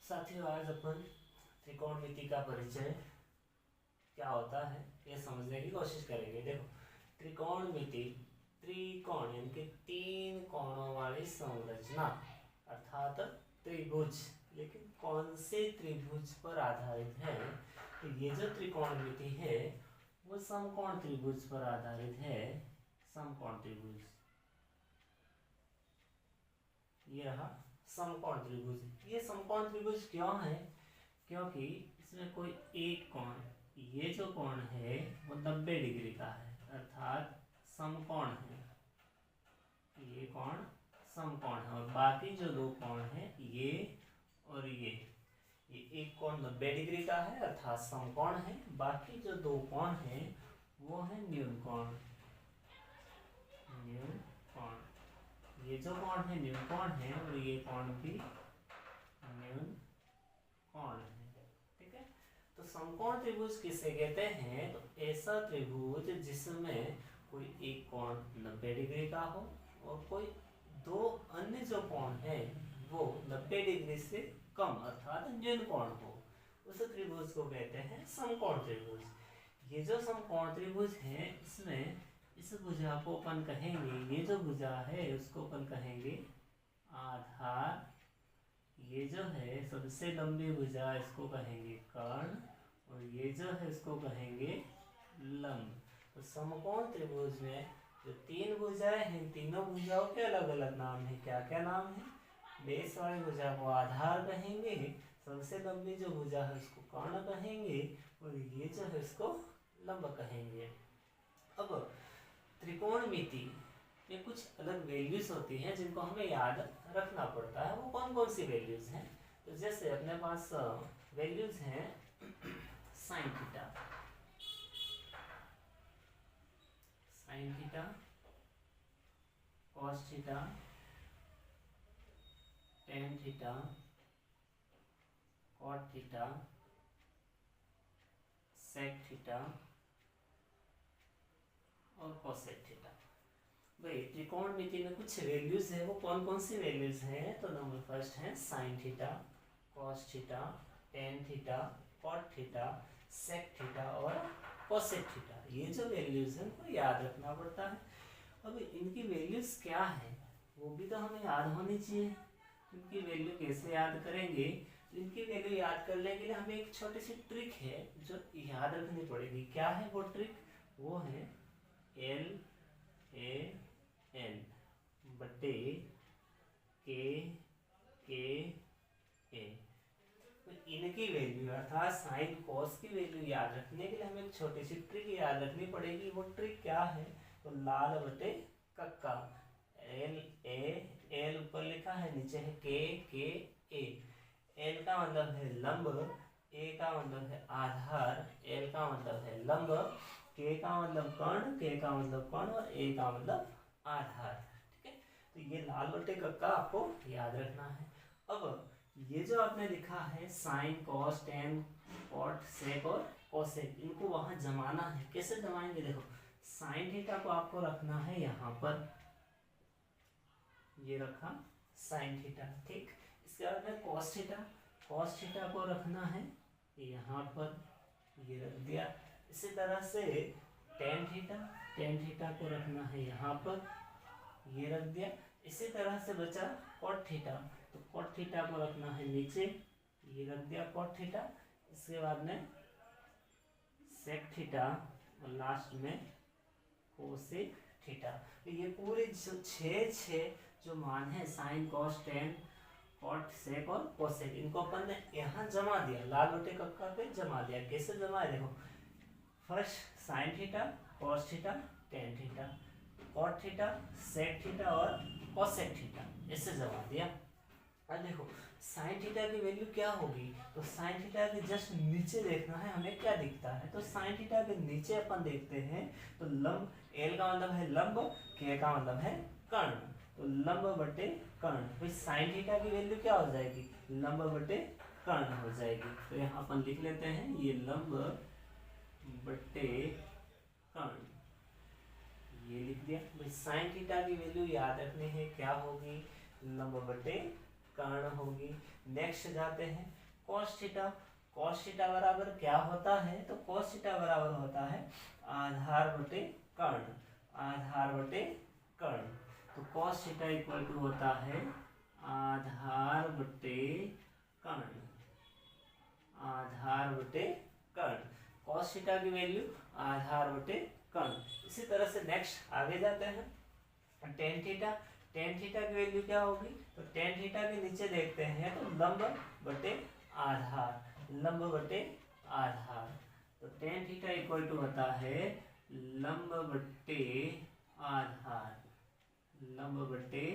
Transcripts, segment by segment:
साथियों, आज अपन त्रिकोणमिति का परिचय क्या होता है ये समझने की कोशिश करेंगे। देखो, त्रिकोणमिति त्रिकोण यानी कि तीन कोणों वाली संरचना अर्थात त्रिभुज। लेकिन कौन से त्रिभुज पर आधारित है? तो ये जो त्रिकोणमिति है वो समकोण त्रिभुज पर आधारित है। समकोण त्रिभुज, ये रहा समकोण त्रिभुज। ये समकोण त्रिभुज क्यों है? क्योंकि इसमें कोई एक कोण, ये जो कोण है वो 90 डिग्री का है, अर्थात समकोण है। ये कोण समकोण है और बाकी जो दो कोण है ये और ये एक कोण 90 डिग्री का है अर्थात समकोण है। बाकी जो दो कोण है वो है न्यून कोण। न्यून कोण, ये जो कोण है न्यून कोण है और ये कोण भी न्यून कोण है। ठीक है, तो समकोण त्रिभुज किसे कहते हैं? तो ऐसा त्रिभुज जिसमें कोई एक कोण 90 डिग्री का हो और कोई दो अन्य जो कोण है वो 90 डिग्री से कम अर्थात न्यून कोण हो, उस त्रिभुज को कहते हैं समकोण त्रिभुज। ये जो समकोण त्रिभुज है इसमें इस भुजा को अपन कहेंगे, ये जो भुजा है उसको अपन कहेंगे आधार। ये जो है सबसे लंबी भुजा इसको कहेंगे कर्ण और ये जो है इसको कहेंगे लंब। तो समकोण त्रिभुज में जो तीन भुजाएं हैं, तीनों भुजाओं के अलग अलग नाम है। क्या क्या नाम है? बेस वाली भुजा को आधार कहेंगे, सबसे लंबी जो भुजा है उसको कर्ण कहेंगे और ये जो है इसको लंब कहेंगे। अब त्रिकोणमिति में कुछ अलग वैल्यूज होती हैं जिनको हमें याद रखना पड़ता है। वो कौन कौन सी वैल्यूज हैं? तो जैसे अपने पास वैल्यूज हैं sine theta, sine theta, cos theta, tan theta, cot theta, sec theta और कोसेक थीटा। भाई त्रिकोणमिति में कुछ वैल्यूज है, वो कौन कौन सी वैल्यूज हैं? तो नंबर फर्स्ट है sine theta, cos theta, tan theta, cot theta, sec theta और कोसेक थीटा। ये जो वैल्यूज हैं उनको याद रखना पड़ता है। अब इनकी वैल्यूज क्या है वो भी तो हमें याद होनी चाहिए। इनकी वैल्यू कैसे याद करेंगे? इनकी वैल्यू याद करने के लिए हमें एक छोटी सी ट्रिक है जो याद रखनी पड़ेगी। क्या है वो ट्रिक? वो है एल ए एन बटे के ए। तो इनकी वैल्यू अर्थात साइन कॉस की वैल्यू याद रखने के लिए हमें एक छोटी सी ट्रिक याद रखनी पड़ेगी। वो ट्रिक क्या है? तो लाल बटे कक्का, एल ए, एल ऊपर लिखा है, नीचे है के ए। एल का मतलब है लंब, ए का मतलब है आधार, एल का मतलब है लंब, के का मतलब कर्ण, के का मतलब कर्ण और ए का मतलब आधार। ठीक है, तो ये लाल बटे कक्का आपको याद रखना है। अब ये जो आपने लिखा है sine cos tan cot sec और कोसेक, इनको वहां जमाना है। कैसे जमाएंगे? देखो, साइन थीटा को आपको रखना है यहाँ पर, ये रखा साइन थीटा। ठीक, इसके बाद में कॉस थीटा, कॉस थीटा को रखना है यहाँ पर, ये रख दिया। इसी तरह से टेन थीटा, टेन थीटा को रखना है यहाँ पर, ये रख दिया। इसी तरह से बचा कॉट थीटा, तो कॉट थीटा को रखना है नीचे, ये रख दिया कॉट थीटा। इसके बाद में सेक थीटा और लास्ट में कोसेक थीटा। तो ये पूरे जो छः जो मान है sine cos tan cot sec और कोसेक, इनको अपन ने यहाँ जमा दिया, लाल बटे कक्का पे जमा दिया। कैसे जमा है? देखो, first sine theta, cos theta, tan theta, cot theta, sec theta और कोसेक थीटा, ऐसे जमा दिया। अब देखो साइन थीटा की वैल्यू क्या होगी? तो साइन थीटा के जस्ट नीचे देखना है हमें क्या दिखता है। तो साइन थीटा के नीचे अपन देखते हैं तो लंब, एल का मतलब है लंब, के का मतलब है कर्ण, तो लंब बटे कर्ण। फिर साइन थीटा की वैल्यू क्या हो जाएगी? लंब बटे कर्ण हो जाएगी। तो यहाँ अपन लिख लेते हैं ये लंब बटे कर्ण, ये लिख दिया। भाई साइन थीटा की वैल्यू याद रखनी है, क्या होगी? लंब बटे कर्ण होगी। नेक्स्ट जाते हैं cos थीटा। cos थीटा बराबर क्या होता है, तो cos थीटा बराबर होता है आधार बटे कर्ण, आधार बटे कर्ण। तो cos थीटा इक्वल टू होता है आधार बटे कर्ण, आधार बटे कर्ण। cos थीटा की वैल्यू आधार बटे कर्ण। इसी तरह से नेक्स्ट आगे जाते हैं tan थीटा। tan थीटा की वैल्यू क्या होगी, तो tan थीटा के नीचे देखते हैं तो लंब बटे आधार, लंब बटे आधार। तो tan थीटा इक्वल टू होता है लंब बटे आधार, लंब बटे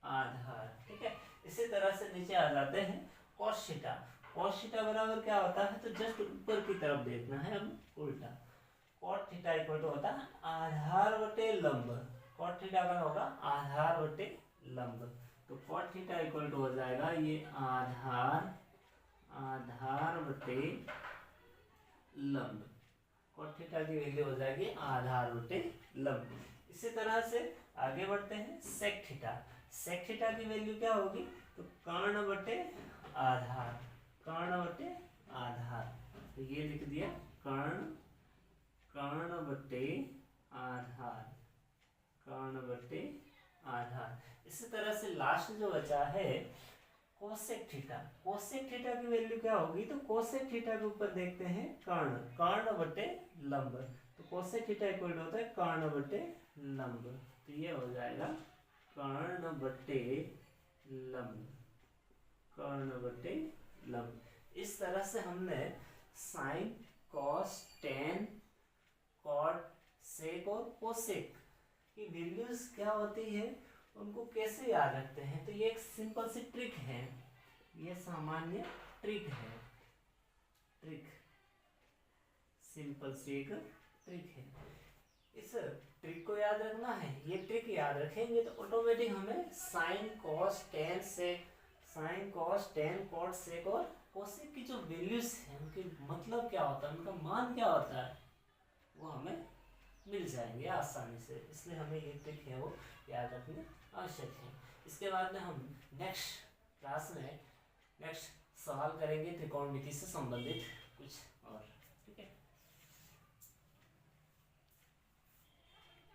आधार। ठीक है, इसी तरह से नीचे आ जाते हैं cos थीटा। cos थीटा बराबर क्या होता है, तो जस्ट ऊपर की तरफ देखना है, अब उल्टा। cot थीटा इक्वल टू होता है आधार बटे लंब, cot थीटा का होगा आधार बटे लंब। तो cot थीटा इक्वल टू हो जाएगा ये आधार, आधार बटे लंब। cot थीटा की वैल्यू हो जाएगी आधार बटे लंब। इसी तरह से आगे बढ़ते हैं sec थीटा। sec थीटा की वैल्यू क्या होगी, तो कर्ण बटे आधार, कर्ण बटे आधार। तो ये लिख दिया कर्ण, कर्ण बटे आधार, कर्ण बटे आधार। इसी तरह से लास्ट जो बचा है कोसेक थीटा। कोसेक थीटा की वैल्यू क्या होगी, तो कोसेक थीटा के ऊपर देखते हैं कर्ण, कर्ण बटे लंब। तो कोसेक थीटा इक्वल होता है कर्ण बटे लंब। तो ये हो जाएगा कर्ण बटे लंब, कर्ण बटे लंब। इस तरह से हमने sign, cos, tan, cot, sec और कोसेक की वैल्यूज क्या होती है उनको कैसे याद रखते हैं, तो ये एक सिंपल सी ट्रिक है, ये सामान्य ट्रिक है, ट्रिक, सिंपल सी एक ट्रिक है। इस ट्रिक को याद रखना है, ये ट्रिक याद रखेंगे तो ऑटोमेटिक हमें साइन, कॉस, टेन, सेक, sign, cos, tan, cot, sec और कोसेक की जो वैल्यूज हैं उनके मतलब क्या होता है, उनका मान क्या होता है, वो हमें मिल जाएंगे आसानी से। इसलिए हमें ये ट्रिक है वो याद रखनी आवश्यक है। इसके बाद में हम नेक्स्ट क्लास में नेक्स्ट सवाल करेंगे त्रिकोणमिति से संबंधित कुछ और। ठीक है।